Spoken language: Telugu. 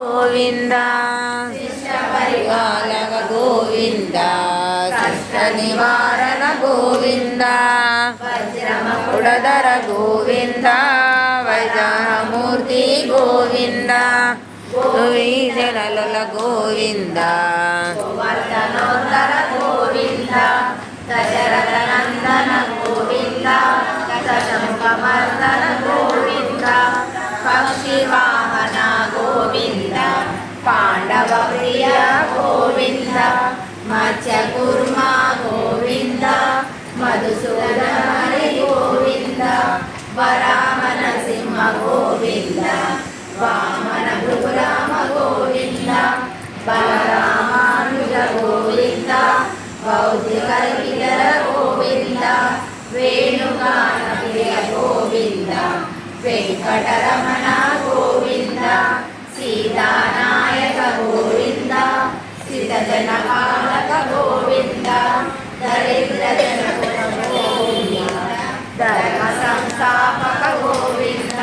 గోవింద పరిపాలక గోవింద కష్ట నివారణ గోవింద ఉడదర గోవింద వైజామూర్తి గోవింద జనల గోవింద వర్ధనోత్తర గోవింద దశరథ నందన గోవింద దశముఖమర్దన గోవింద పక్షి వాహన గోవింద పాండవ ప్రియ గోవింద మత్స్య కూర్మ గోవింద మధుసూదన హరి గోవింద వరామన సింహ గోవింద వామన భృగురామ గోవింద బలరామానుజ గోవింద బౌద్ధికర గోవింద వేణుగాన ప్రియ గోవింద వెంకటరమణ గోవింద సీతానాయక గోవింద సితజన పాలక గోవింద దరిద్ర జనకుల గోవింద ధర్మ సంస్థాపక గోవింద